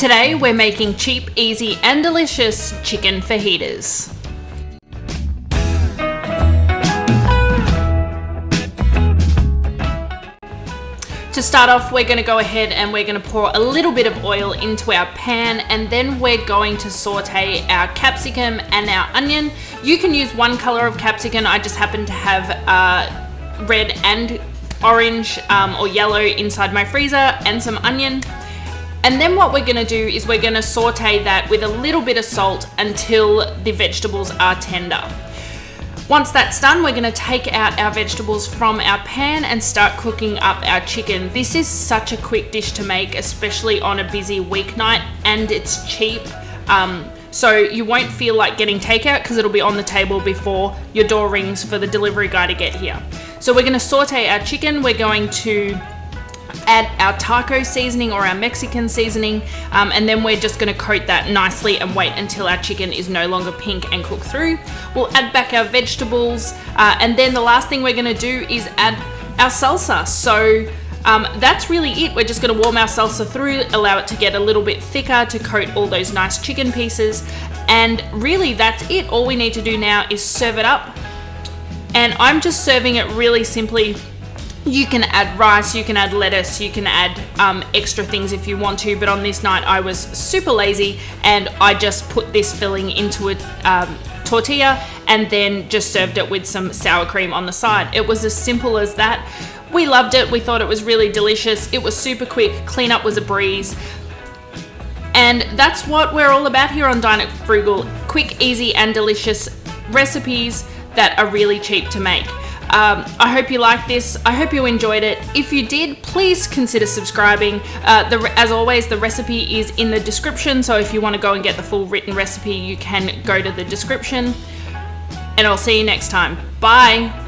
Today we're making cheap, easy and delicious chicken fajitas. To start off, we're going to go ahead and we're going to pour a little bit of oil into our pan, and then we're going to saute our capsicum and our onion. You can use one color of capsicum. I just happen to have red and orange or yellow inside my freezer, and some onion. And then what we're going to do is we're going to saute that with a little bit of salt until the vegetables are tender. Once that's done, we're going to take out our vegetables from our pan and start cooking up our chicken. This is such a quick dish to make, especially on a busy weeknight, and it's cheap. So you won't feel like getting takeout because it'll be on the table before your door rings for the delivery guy to get here. So we're going to saute our chicken. We're going to add our taco seasoning or our Mexican seasoning, and then we're just going to coat that nicely and wait until our chicken is no longer pink and cook through. We'll add back our vegetables, and then the last thing we're going to do is add our salsa. So that's really it. We're just going to warm our salsa through, allow it to get a little bit thicker to coat all those nice chicken pieces, and really that's it. All we need to do now is serve it up, and I'm just serving it really simply. You can add rice, you can add lettuce, you can add extra things if you want to, but on this night I was super lazy and I just put this filling into a tortilla and then just served it with some sour cream on the side. It was as simple as that. We loved it. We thought it was really delicious. It was super quick. Cleanup was a breeze. And that's what we're all about here on Dine It Frugal. Quick, easy and delicious recipes that are really cheap to make. I hope you liked this. I hope you enjoyed it. If you did, please consider subscribing. As always, the recipe is in the description, so if you want to go and get the full written recipe, you can go to the description. And I'll see you next time. Bye.